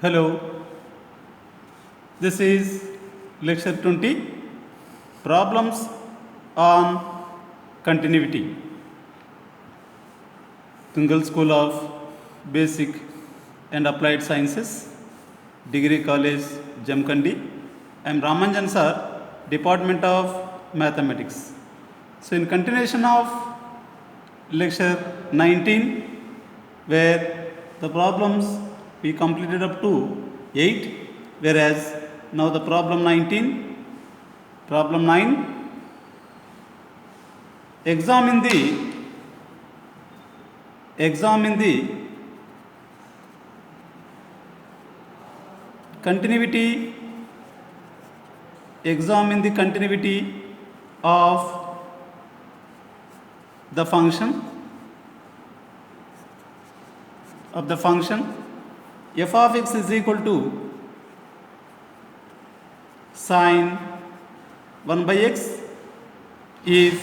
Hello, this is lecture 20 Problems on Continuity. Tungal School of Basic and Applied Sciences, Degree College, Jamkandi. I am Ramanjan sir, Department of Mathematics. So, in continuation of lecture 19, where the problems we completed up to 8, whereas now the problem 19, problem 9, examine the continuity of the function f of x is equal to sine 1 by x if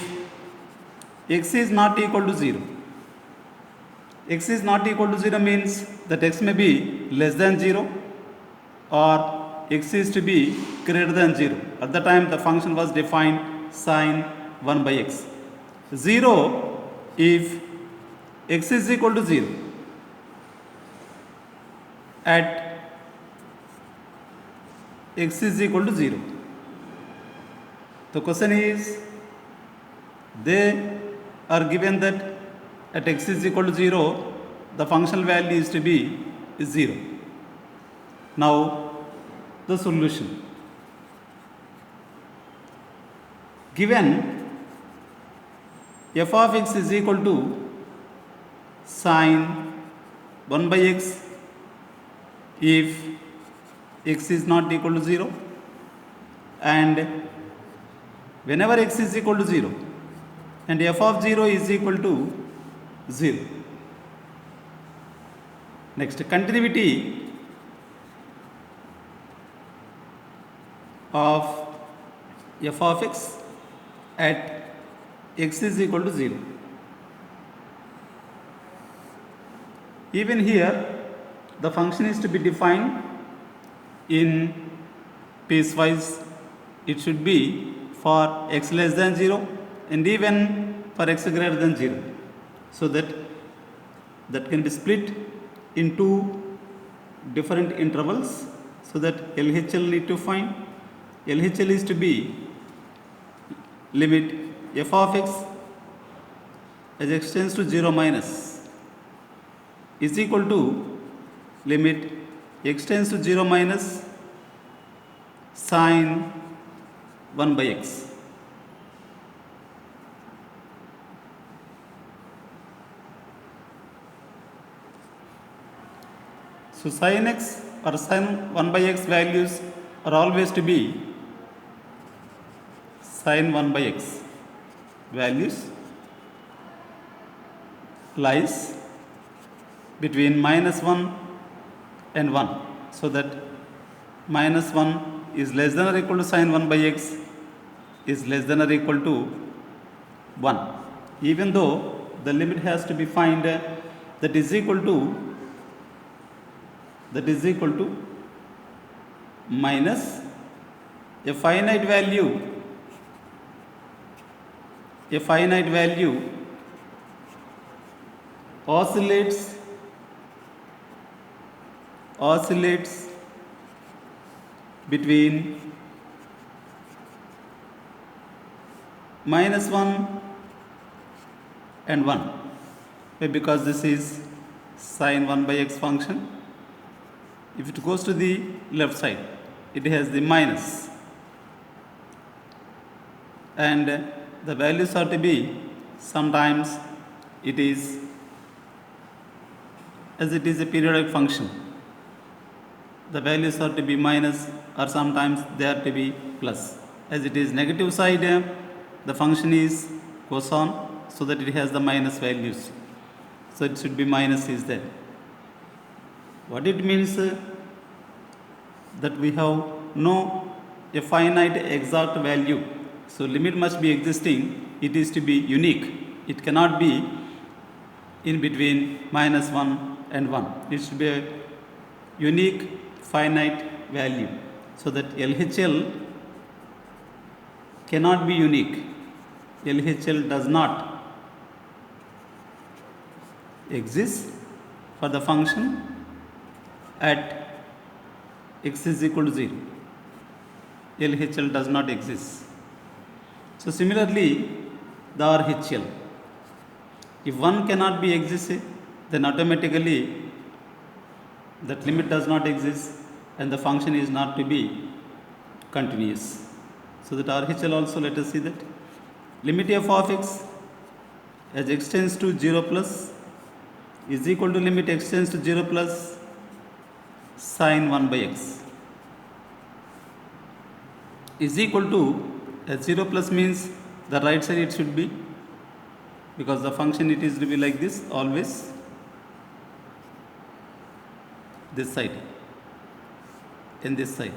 x is not equal to 0. X is not equal to 0 means that x may be less than 0 or x is to be greater than 0. At the time the function was defined sine 1 by x. 0 if x is equal to 0. At x is equal to 0. The question is, they are given that at x is equal to 0, the functional value is to be 0. Now, the solution. Given f of x is equal to sine 1 by x if x is not equal to 0, and whenever x is equal to 0 and f of 0 is equal to 0. Next, continuity of f of x at x is equal to 0. Even here the function is to be defined in piecewise. It should be for x less than 0 and even for x greater than 0, so that can be split into different intervals, so that LHL need to find. LHL is to be limit f of x as x tends to 0 minus is equal to limit x tends to 0 minus sine 1 by x. So sin x or sin 1 by x values are always to be sin 1 by x values lies between minus 1 and 1, so that minus 1 is less than or equal to sin 1 by x is less than or equal to 1, even though the limit has to be found that is equal to minus a finite value oscillates between minus 1 and 1, because this is sin 1 by x function. If it goes to the left side, it has the minus, and the values are to be, sometimes it is, as it is a periodic function, the values are to be minus, or sometimes they are to be plus. As it is negative side, the function goes on, so that it has the minus values, so it should be minus is there. What it means, that we have no a finite exact value, so limit must be existing. It is to be unique. It cannot be in between -1 and 1. It should be a unique finite value, so that LHL cannot be unique. LHL does not exist for the function at x is equal to 0. LHL does not exist. So similarly, the RHL, if one cannot be existed, then automatically that limit does not exist and the function is not to be continuous. So that RHL also, let us see that limit f of x as x tends to 0 plus is equal to limit x tends to 0 plus sine 1 by x is equal to, as 0 plus means the right side it should be, because the function it is to be like this always, this side and this side,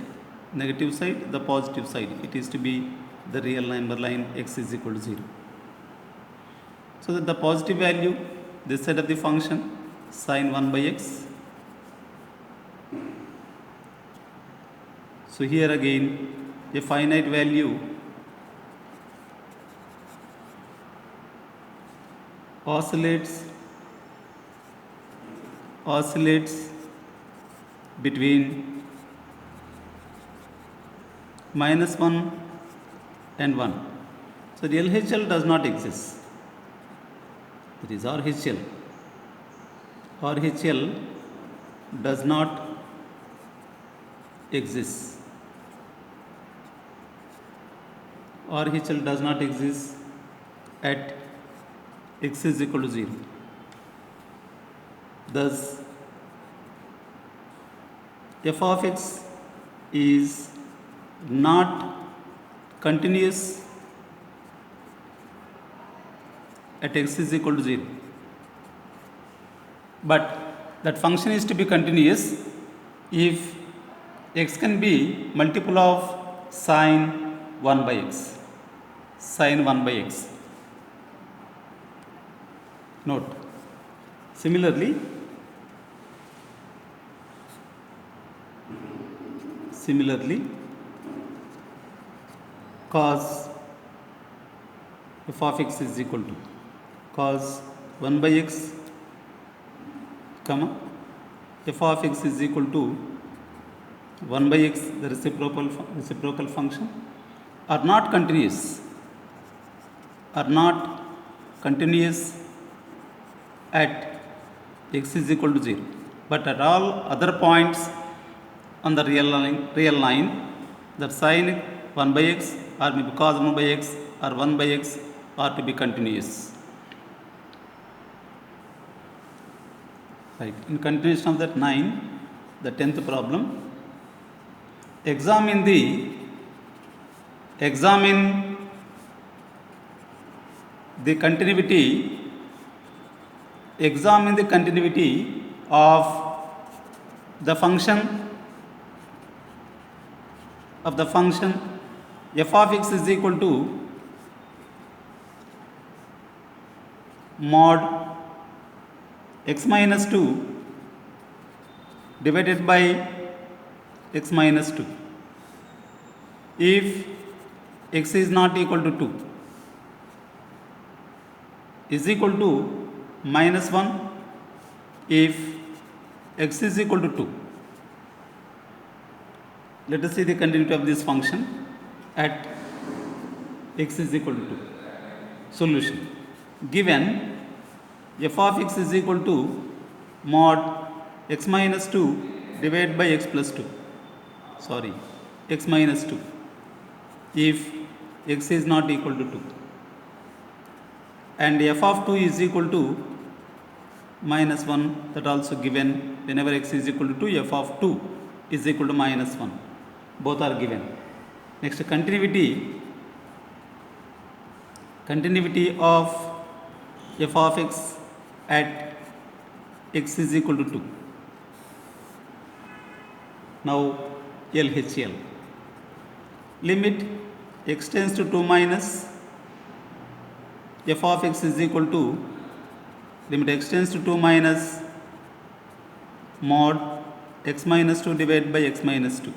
negative side, the positive side, it is to be the real number line x is equal to 0. So that the positive value, this side of the function sine 1 by x. So here again a finite value oscillates between -1 and 1. So the LHL does not exist. It is RHL. RHL does not exist. RHL does not exist at x is equal to 0. Thus, f of x is not continuous at x is equal to 0. But that function is to be continuous if x can be multiple of sine 1 by x. Sine 1 by x. Note. Similarly, cos f of x is equal to cos 1 by x, comma f of x is equal to 1 by x, the reciprocal function, are not continuous at x is equal to 0, but at all other points on the real line, the sine 1 by x or maybe cos 1 by x or 1 by x are to be continuous. Right. In continuation of that 9, the 10th problem. Examine the continuity of the function f of x is equal to mod x minus 2 divided by x minus 2 if x is not equal to 2, is equal to minus 1 if x is equal to 2. Let us see the continuity of this function at x is equal to 2. Solution. Given f of x is equal to mod x minus 2 divided by x plus 2. X minus 2 if x is not equal to 2. And f of 2 is equal to minus 1, that also given whenever x is equal to 2, f of 2 is equal to minus 1. Both are given. Next, continuity of f of x at x is equal to 2. Now LHL. Limit x tends to 2 minus f of x is equal to limit x tends to 2 minus mod x minus 2 divided by x minus 2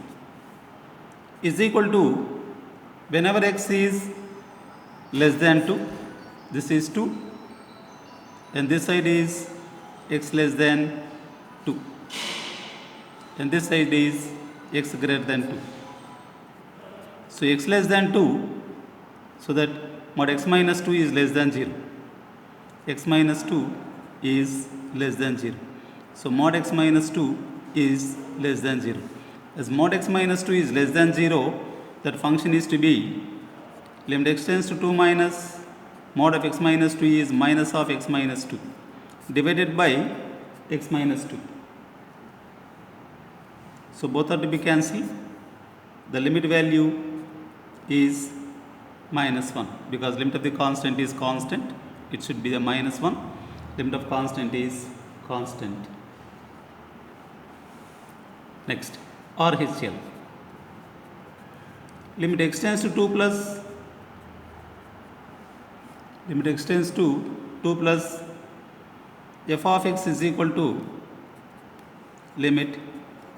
is equal to, whenever x is less than 2, this is 2, and this side is x less than 2, and this side is x greater than 2. So x less than 2, so that mod x minus 2 is less than 0. X minus 2 is less than 0. So mod x minus 2 is less than 0. As mod x minus 2 is less than 0, that function is to be limit x tends to 2 minus mod of x minus 2 is minus of x minus 2 divided by x minus 2. So both are to be cancelled. The limit value is minus 1, because limit of the constant is constant. It should be the minus 1. Limit of constant is constant. Next, RHL. Limit x tends to 2 plus f of x is equal to limit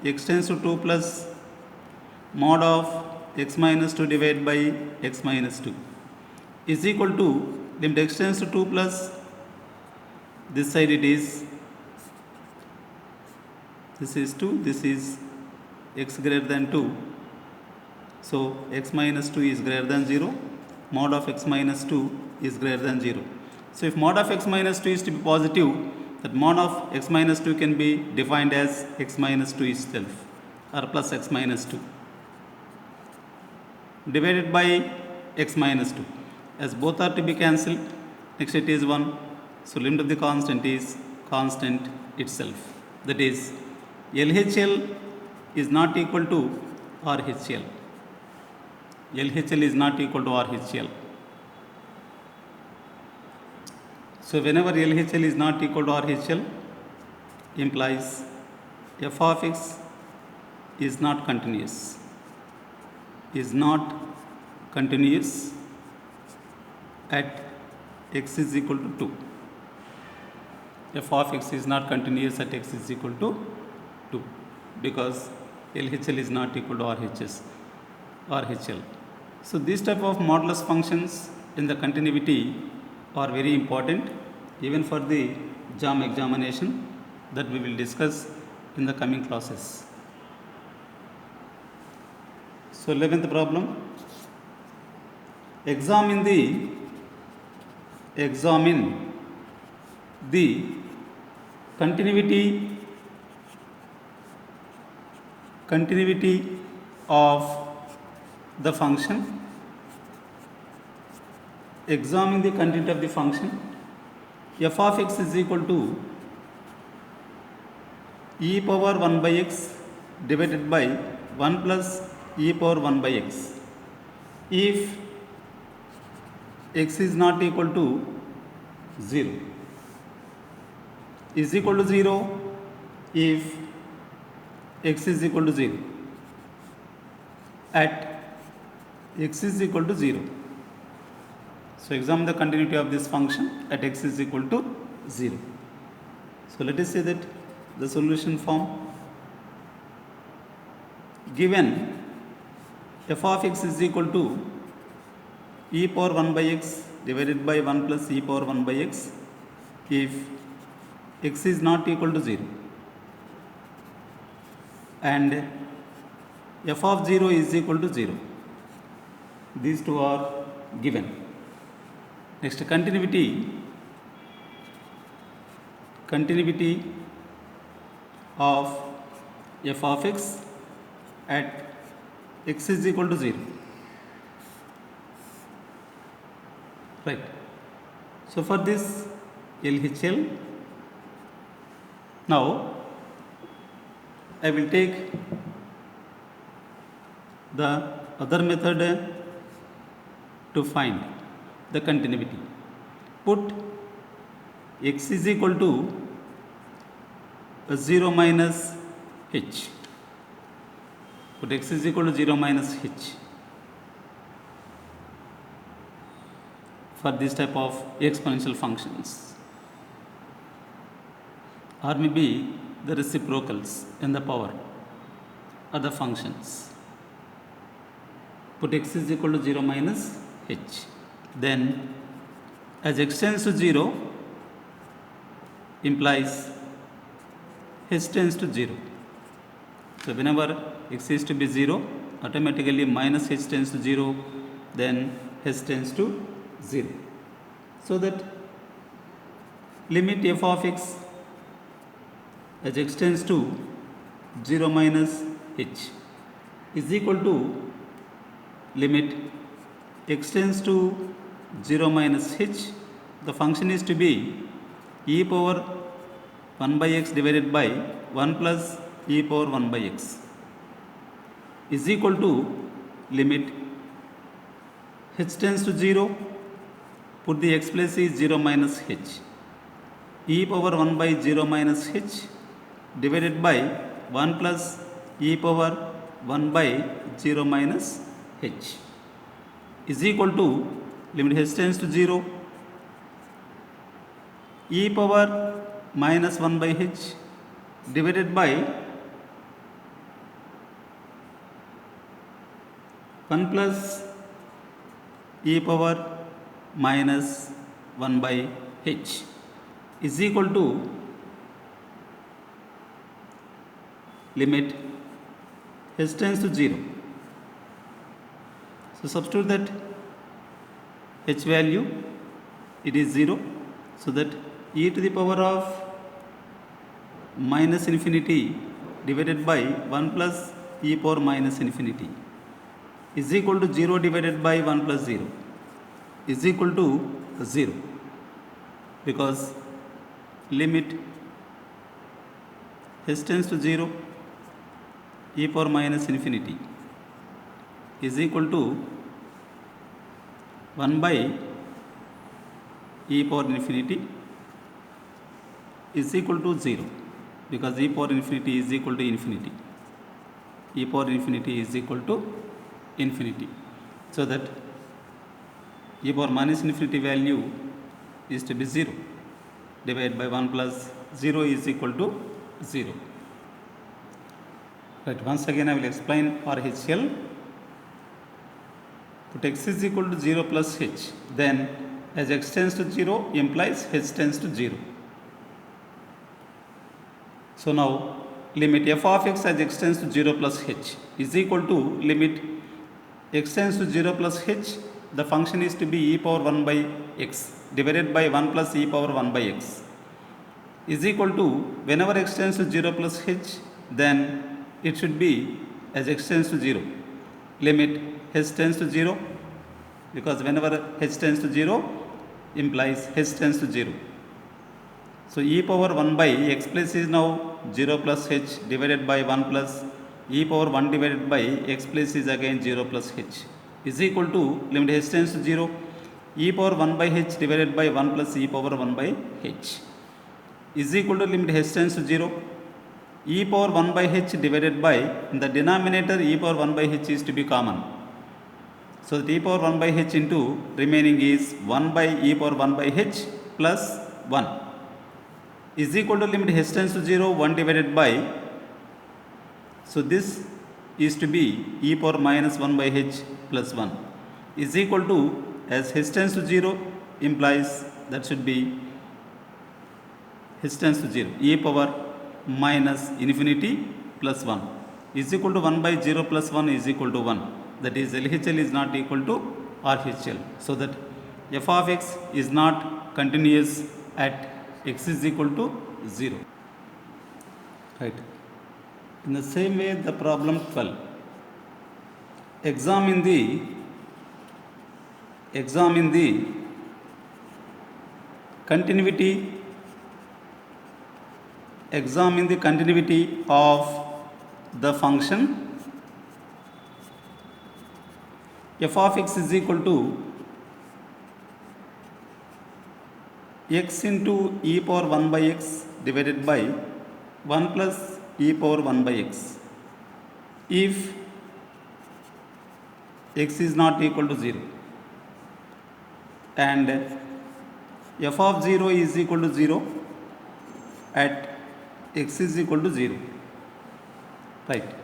x tends to 2 plus mod of x minus 2 divided by x minus 2 is equal to limit x tends to 2 plus, this side it is, this is 2, this is x greater than 2. So x minus 2 is greater than 0, mod of x minus 2 is greater than 0. So if mod of x minus 2 is to be positive, that mod of x minus 2 can be defined as x minus 2 itself, or plus x minus 2 divided by x minus 2. As both are to be cancelled, next it is 1. So limit of the constant is constant itself. That is, LHL is not equal to RHL. LHL is not equal to RHL. So whenever LHL is not equal to RHL, implies f of x is not continuous. At x is equal to 2. F of x is not continuous at x is equal to 2, because LHL is not equal to RHL. So these type of modulus functions in the continuity are very important even for the JAM examination, that we will discuss in the coming classes. So 11th problem, examine the continuity of the function. Examine the continuity of the function. F of x is equal to e power 1 by x divided by 1 plus e power 1 by x. If x is not equal to 0, is equal to 0 if x is equal to 0, at x is equal to 0. So examine the continuity of this function at x is equal to 0. So let us say that the solution form, given f of x is equal to e power 1 by x divided by 1 plus e power 1 by x, if x is not equal to 0 and f of 0 is equal to 0. These two are given. Next, continuity of f of x at x is equal to 0. Right. So for this LHL, now I will take the other method to find the continuity. Put x is equal to 0 minus h. Put x is equal to 0 minus h for this type of exponential functions, or maybe the reciprocals in the power or the functions. Put x is equal to 0 minus h. Then as x tends to 0 implies h tends to 0. So whenever x is to be 0, automatically minus h tends to 0, then h tends to 0. So that limit f of x as x tends to 0 minus h is equal to limit x tends to 0 minus h. The function is to be e power 1 by x divided by 1 plus e power 1 by x is equal to limit h tends to 0, put the x place is 0 minus h, e power 1 by 0 minus h divided by 1 plus e power 1 by 0 minus h is equal to limit h tends to 0, e power minus 1 by h divided by 1 plus e power minus 1 by h is equal to limit h tends to 0. So substitute that h value, it is 0, so that e to the power of minus infinity divided by 1 plus e power minus infinity is equal to 0 divided by 1 plus 0 is equal to 0, because limit h tends to 0, e power minus infinity is equal to 1 by e power infinity is equal to 0, because e power infinity is equal to infinity. E power infinity is equal to infinity. So that e power minus infinity value is to be 0 divided by 1 plus 0 is equal to 0. Right, once again I will explain RHL. Put x is equal to 0 plus h, then as x tends to 0 implies h tends to 0. So now limit f of x as x tends to 0 plus h is equal to limit x tends to 0 plus h, the function is to be e power 1 by x divided by 1 plus e power 1 by x is equal to, whenever x tends to 0 plus h, then it should be as x tends to 0, limit h tends to 0, because whenever h tends to 0 implies h tends to 0. So e power 1 by x plus is now 0 plus h divided by 1 plus e power 1 divided by x plus is again 0 plus h is equal to limit h tends to 0, e power 1 by h divided by 1 plus e power 1 by h is equal to limit h tends to 0, e power 1 by h divided by, in the denominator e power 1 by h is to be common. So that e power 1 by h into remaining is 1 by e power 1 by h plus 1 is equal to limit h tends to 0, 1 divided by, so this is to be e power minus 1 by h plus 1 is equal to, as h tends to 0 implies that should be h tends to 0, e power minus infinity plus 1 is equal to 1 by 0 plus 1 is equal to 1. That is LHL is not equal to RHL. So that f of x is not continuous at x is equal to 0. Right. In the same way, the problem 12. Examine the continuity. Examine the continuity of the function f of x is equal to x into e power 1 by x divided by 1 plus e power 1 by x if x is not equal to 0 and f of 0 is equal to 0 at x is equal to 0. Right.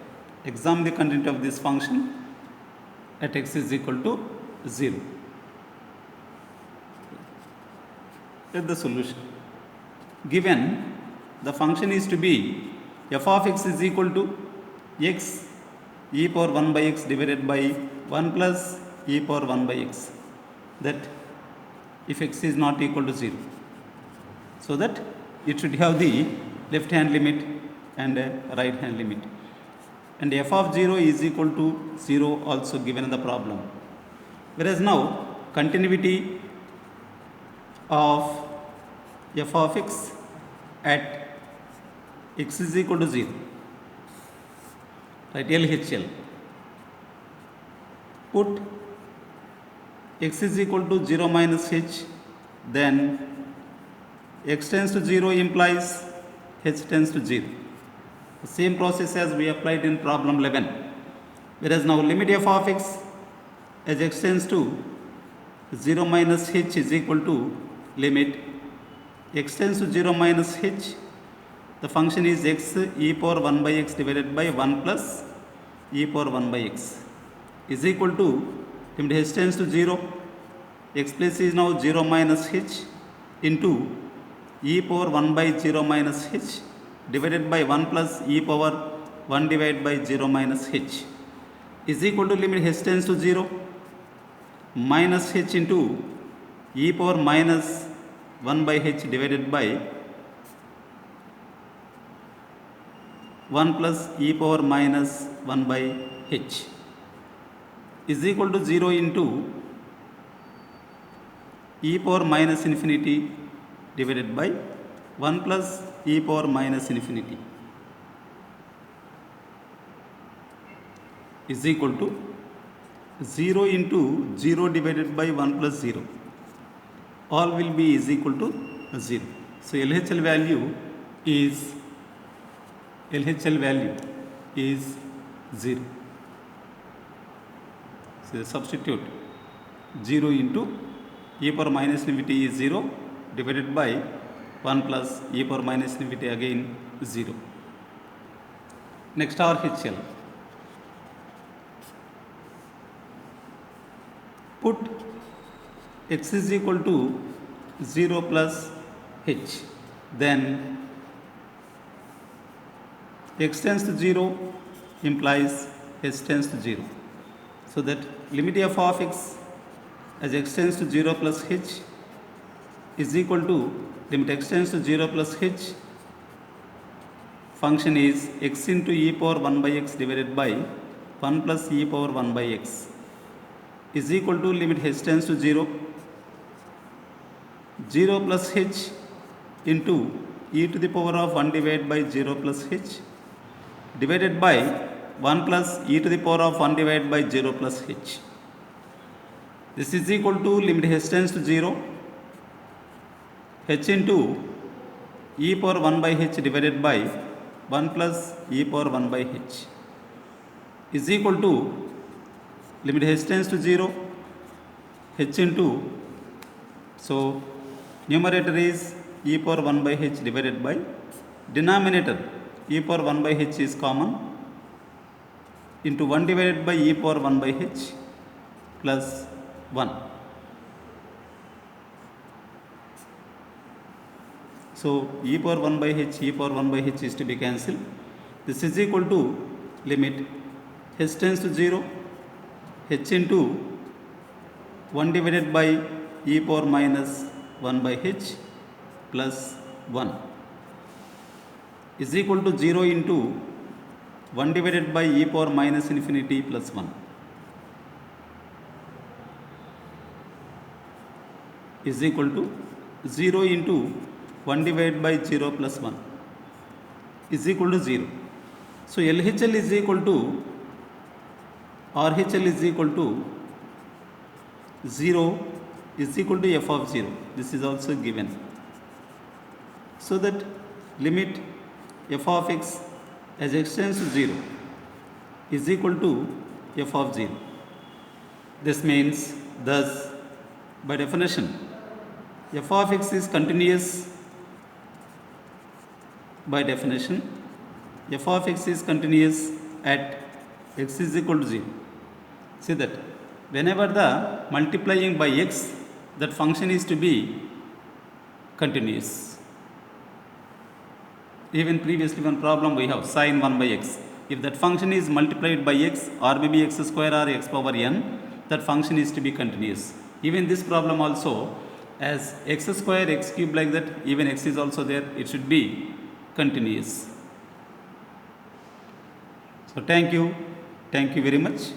Examine the content of this function at x is equal to 0. Get the solution. Given the function is to be f of x is equal to x e power 1 by x divided by 1 plus e power 1 by x, that if x is not equal to 0, so that it should have the left hand limit and right hand limit, and f of 0 is equal to 0 also given in the problem. Whereas now continuity of f of x at x is equal to 0, right? LHL, put x is equal to 0 minus h, then x tends to 0 implies h tends to 0. The same process as we applied in problem 11. Whereas now limit f of x as x tends to 0 minus h is equal to limit x tends to 0 minus h, the function is x e power 1 by x divided by 1 plus e power 1 by x is equal to limit h tends to 0, x place is now 0 minus h into e power 1 by 0 minus h divided by 1 plus e power 1 divided by 0 minus h is equal to limit h tends to 0 minus h into e power minus 1 by h divided by 1 plus e power minus 1 by h is equal to 0 into e power minus infinity divided by 1 plus e power minus infinity is equal to 0 into 0 divided by 1 plus 0. All will be is equal to 0. So LHL value is 0. So substitute 0 into e power minus infinity is 0 divided by 1 plus e power minus infinity again 0. Next RHL. Put x is equal to 0 plus h, then x tends to 0 implies h tends to 0. So that limit f of x as x tends to 0 plus h is equal to limit x tends to 0 plus h, function is x into e power 1 by x divided by 1 plus e power 1 by x is equal to limit h tends to 0, 0 plus h into e to the power of 1 divided by 0 plus h divided by 1 plus e to the power of 1 divided by 0 plus h. This is equal to limit h tends to 0, h into e power 1 by h divided by 1 plus e power 1 by h is equal to limit h tends to 0, h into, so numerator is e power 1 by h divided by denominator e power 1 by h is common into 1 divided by e power 1 by h plus 1. So e power 1 by h, e power 1 by h is to be cancelled. This is equal to limit h tends to 0, h into 1 divided by e power minus 1 by h plus 1 is equal to 0 into 1 divided by e power minus infinity plus 1 is equal to 0 into 1 divided by 0 plus 1 is equal to 0. So LHL is equal to RHL is equal to 0 is equal to f of 0. This is also given. So that limit f of x as x tends to 0 is equal to f of 0. This means, thus, by definition, f of x is continuous by definition, f of x is continuous at x is equal to 0. See that whenever the multiplying by x, that function is to be continuous. Even previously one problem we have sin 1 by x. If that function is multiplied by x or maybe x square or x power n, that function is to be continuous. Even this problem also, as x square x cube like that, even x is also there, it should be continuous. So thank you very much.